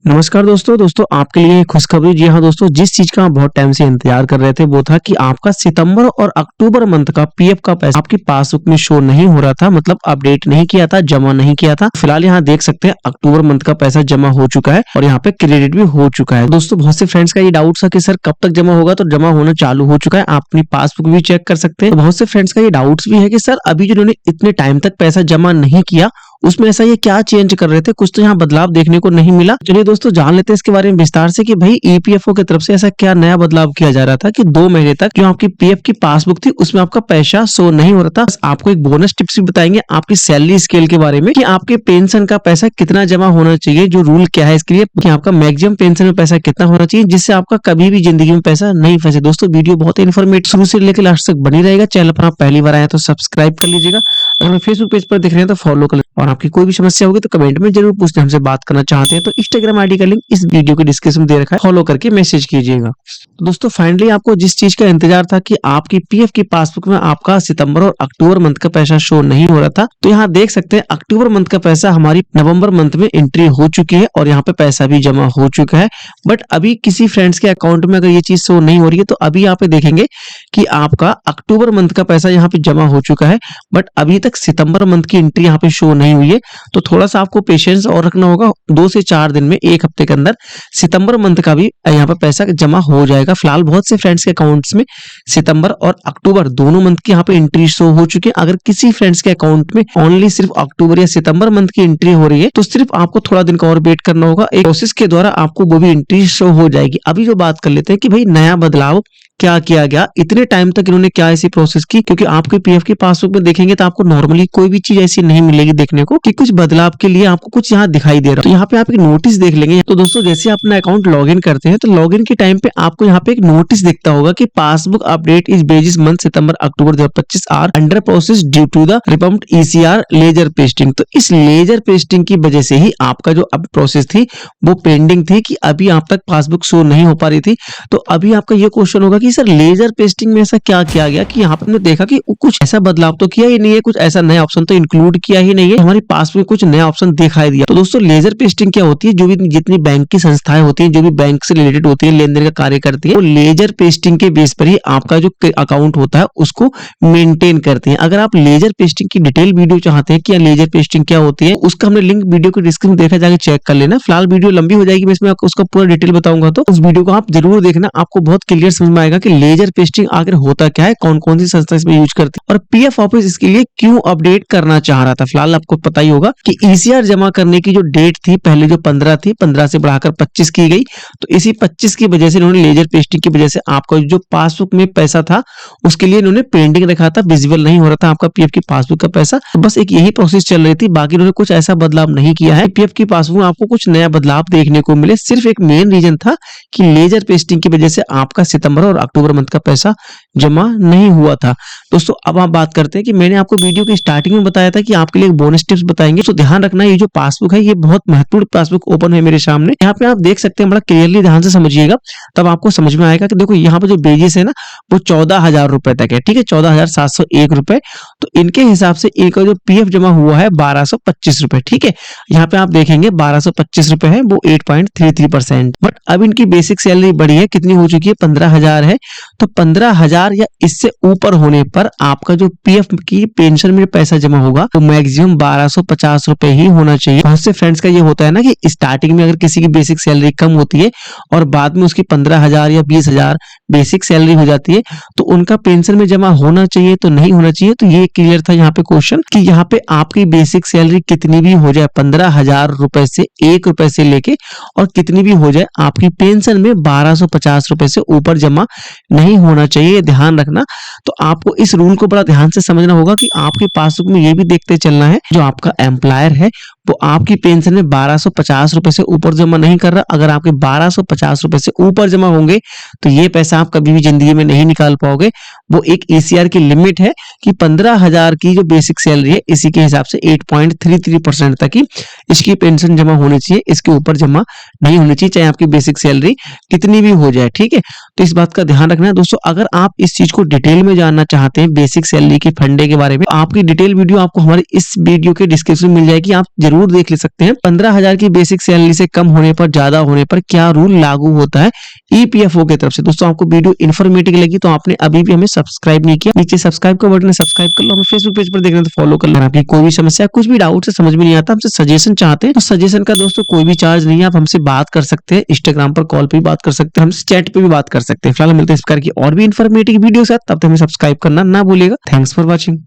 नमस्कार दोस्तों आपके लिए खुशखबरी। जी हाँ दोस्तों, जिस चीज का आप बहुत टाइम से इंतजार कर रहे थे वो था कि आपका सितंबर और अक्टूबर मंथ का पीएफ का पैसा आपकी पासबुक में शो नहीं हो रहा था, मतलब अपडेट नहीं किया था, जमा नहीं किया था। फिलहाल यहाँ देख सकते हैं अक्टूबर मंथ का पैसा जमा हो चुका है और यहाँ पे क्रेडिट भी हो चुका है। दोस्तों बहुत से फ्रेंड्स का ये डाउट था कि सर कब तक जमा होगा, तो जमा होना चालू हो चुका है। आप अपनी पासबुक भी चेक कर सकते हैं। तो बहुत से फ्रेंड्स का ये डाउट्स भी है कि सर अभी जिन्होंने इतने टाइम तक पैसा जमा नहीं किया उसमें ऐसा ये क्या चेंज कर रहे थे, कुछ तो यहाँ बदलाव देखने को नहीं मिला। चलिए दोस्तों जान लेते हैं इसके बारे में विस्तार से कि भाई ईपीएफओ की तरफ से ऐसा क्या नया बदलाव किया जा रहा था कि 2 महीने तक जो आपकी पीएफ की पासबुक थी उसमें आपका पैसा शो नहीं हो रहा था। आपको एक बोनस टिप्स भी बताएंगे आपकी सैलरी स्केल के बारे में कि आपके पेंशन का पैसा कितना जमा होना चाहिए, जो रूल क्या है इसके लिए, कि आपका मैक्सिमम पेंशन में पैसा कितना होना चाहिए जिससे आपका कभी भी जिंदगी में पैसा नहीं फंसे। दोस्तों वीडियो बहुत इन्फॉर्मेटिव शुरू से लेकर लास्ट तक बनी रहेगा। चैनल पर आप पहली बार आए तो सब्सक्राइब कर लीजिएगा। अगर फेसबुक पेज पर देख रहे हैं तो फॉलो कर लें और आपकी कोई भी समस्या होगी तो कमेंट में जरूर पूछते, हमसे बात करना चाहते हैं तो इंस्टाग्राम आईडी का लिंक इस वीडियो के डिस्क्रिप्शन में दे रखा है, फॉलो करके मैसेज कीजिएगा। तो दोस्तों फाइनली आपको जिस चीज का इंतजार था कि आपकी पीएफ की पासबुक में आपका सितंबर और अक्टूबर मंथ का पैसा शो नहीं हो रहा था, तो यहाँ देख सकते हैं अक्टूबर मंथ का पैसा हमारी नवंबर मंथ में एंट्री हो चुकी है और यहाँ पे पैसा भी जमा हो चुका है। बट अभी किसी फ्रेंड्स के अकाउंट में अगर ये चीज शो नहीं हो रही है तो अभी यहाँ पे देखेंगे कि आपका अक्टूबर मंथ का पैसा यहाँ पे जमा हो चुका है, बट अभी तक सितंबर मंथ की एंट्री यहाँ पे शो नहीं हुई है। तो थोड़ा सा आपको पेशेंस और रखना होगा, 2 से 4 दिन में, एक हफ्ते के अंदर सितंबर मंथ का भी यहाँ पे पैसा जमा हो जाएगा। फिलहाल बहुत से फ्रेंड्स के अकाउंट्स में सितंबर और अक्टूबर दोनों मंथ की यहाँ पे एंट्री शो हो चुकी है। अगर किसी फ्रेंड्स के अकाउंट में ओनली सिर्फ अक्टूबर या सितंबर मंथ की एंट्री हो रही है तो सिर्फ आपको थोड़ा दिन का और वेट करना होगा, एक प्रोसेस के द्वारा आपको वो भी एंट्री शो हो जाएगी। अभी जो बात कर लेते हैं कि भाई नया बदलाव क्या किया गया, इतने टाइम तक इन्होंने क्या ऐसी प्रोसेस की, क्योंकि आपके पीएफ की पासबुक में देखेंगे तो आपको नॉर्मली कोई भी चीज ऐसी नहीं मिलेगी देखने को कि कुछ बदलाव के लिए आपको कुछ यहाँ दिखाई दे रहा है। तो यहाँ पे आप एक नोटिस देख लेंगे। तो दोस्तों जैसे अपना अकाउंट लॉगिन करते हैं तो लॉगिन के टाइम पे आपको यहाँ पे एक नोटिस दिखता होगा कि passbook update is basis month सितंबर अक्टूबर 2025 are under process due to the repumped ECR ledger pasting. तो इस लेजर पेस्टिंग की वजह से ही आपका जो अब प्रोसेस थी वो पेंडिंग थी कि अभी आप तक पासबुक शो नहीं हो पा रही थी। तो अभी आपका ये क्वेश्चन होगा कि सर लेजर पेस्टिंग में ऐसा क्या किया गया कि यहाँ पर हमने देखा कि कुछ ऐसा बदलाव तो किया ही नहीं है, कुछ ऐसा नया ऑप्शन तो इंक्लूड किया ही नहीं है, हमारी पासबुक में कुछ नया ऑप्शन दिखाई दिया। तो दोस्तों लेजर पेस्टिंग क्या होती है, जो भी जितनी बैंक की संस्थाएं होती हैं, जो भी बैंक से रिलेटेड होती है, लेन देन का कार्य करती है, वो लेजर पेस्टिंग के बेस पर ही आपका जो अकाउंट होता है उसको मेंटेन करती है। अगर आप लेजर पेस्टिंग की डिटेल वीडियो चाहते हैं कि लेजर पेस्टिंग क्या होती है, उसका हमने लिंक वीडियो के डिस्क्रिप्शन में देखा, जाके चेक कर लेना। फिलहाल वीडियो लंबी हो जाएगी, मैं इसमें उसका पूरा डिटेल बताऊंगा, तो उस वीडियो को आप जरूर देखना, आपको बहुत क्लियर समझ में आएगा कि लेजर पेस्टिंग आखिर होता क्या है, कौन कौन सी संस्था इसमें यूज करती है और पीएफ ऑफिस इसके लिए क्यों अपडेट करना चाह रहा था। फिलहाल आपको पता ही होगा कि ईसीआर जमा करने की जो डेट थी पहले जो 15 थी, 15 से बढ़ाकर 25 की गई। तो इसी 25 की वजह से इन्होंने लेजर पेस्टिंग की वजह से आपका जो पासबुक में पैसा था उसके लिए इन्होंने पेंडिंग रखा था, विजिबल नहीं हो रहा था आपका पीएफ की पासबुक का पैसा। तो बस एक यही प्रोसेस चल रही थी, बाकी इन्होंने कुछ ऐसा बदलाव नहीं किया है पीएफ की पासबुक में आपको कुछ नया बदलाव देखने को मिले। सिर्फ एक मेन रीजन था कि लेजर पेस्टिंग की वजह से आपका सितंबर और अक्टूबर मंथ का पैसा जमा नहीं हुआ था। दोस्तों अब आप बात करते हैं कि मैंने आपको वीडियो की स्टार्टिंग में बताया था कि आपके लिए एक बोनस टिप्स बताएंगे, तो ध्यान रखना ये जो पासबुक है ये बहुत महत्वपूर्ण पासबुक ओपन है मेरे सामने। यहाँ पे आप देख सकते हैं, बड़ा क्लियरली ध्यान से समझिएगा तब आपको समझ में आएगा कि देखो यहाँ पे जो बेजिस है ना वो 14,000 रुपए तक है, ठीक है, 14,701 रुपए। तो इनके हिसाब से एक जो पीएफ जमा हुआ है 1225 रुपए, ठीक है। यहाँ पे आप देखेंगे 1225 रुपए है, वो 8.33%। बट अब इनकी बेसिक सैलरी बढ़ी है, कितनी हो चुकी है, 15,000 है। तो 15,000 या इससे ऊपर होने पर आपका जो पीएफ की पेंशन में पैसा जमा होगा तो मैक्सिमम 1250 रुपए ही होना चाहिए। बहुत से फ्रेंड्स का ये होता है ना कि स्टार्टिंग में अगर किसी की बेसिक सैलरी कम होती है और बाद में उसकी 15,000 या 20,000 बेसिक सैलरी हो जाती है तो उनका पेंशन में जमा होना चाहिए तो नहीं होना चाहिए। तो ये क्लियर था यहाँ पे क्वेश्चन कि यहाँ पे आपकी बेसिक सैलरी कितनी भी हो जाए, 15,000 रुपए से 1 रुपए से लेके और कितनी भी हो जाए, आपकी पेंशन में 1250 रुपए से ऊपर जमा नहीं होना चाहिए, ध्यान रखना। तो आपको इस रूल को बड़ा ध्यान से समझना होगा कि आपके पासबुक में ये भी देखते चलना है जो आपका एम्प्लॉयर है वो आपकी पेंशन में 1250 रुपए से ऊपर जमा नहीं कर रहा। अगर आपके 1250 रुपए से ऊपर जमा होंगे तो ये पैसा आप कभी भी जिंदगी में नहीं निकाल पाओगे। वो एक ईसीआर की लिमिट है कि 15,000 की जो बेसिक सैलरी है इसी के हिसाब से 8.33% तक ही इसकी पेंशन जमा होनी चाहिए, इसके ऊपर जमा नहीं होनी चाहिए, चाहे आपकी बेसिक सैलरी कितनी भी हो जाए, ठीक है। तो इस बात का ध्यान रखना है दोस्तों। अगर आप इस चीज को डिटेल में जानना चाहते हैं बेसिक सैलरी के फंडे के बारे में, आपकी डिटेल वीडियो आपको हमारे इस वीडियो के डिस्क्रिप्शन में मिल जाएगी, आप जरूर जरूर देख ले सकते हैं। 15,000 की बेसिक सैलरी से कम होने पर, ज्यादा होने पर क्या रूल लागू होता है ईपीएफओ की तरफ से। दोस्तों आपको वीडियो इन्फॉर्मेटिव लगी तो आपने अभी भी हमें सब्सक्राइब नहीं किया, नीचे सब्सक्राइब का बटन है, सब्सक्राइब कर लो। हमें फेसबुक पेज पर देख रहे हैं तो फॉलो कर लो। आपकी कोई भी समस्या, कुछ भी डाउट है, समझ में नहीं आता, हमसे सजेशन चाहते हैं तो सजेशन का दोस्तों कोई भी चार्ज नहीं है, आप हमसे बात कर सकते हैं। इंस्टाग्राम पर कॉल पे भी बात कर सकते हैं, हमसे चैट पे भी बात कर सकते हैं। फिलहाल मिलते हैं इस प्रकार की और भी इन्फॉर्मेटिव वीडियो के साथ, तब तक हमें सब्सक्राइब करना ना भूलिएगा। Thanks for watching.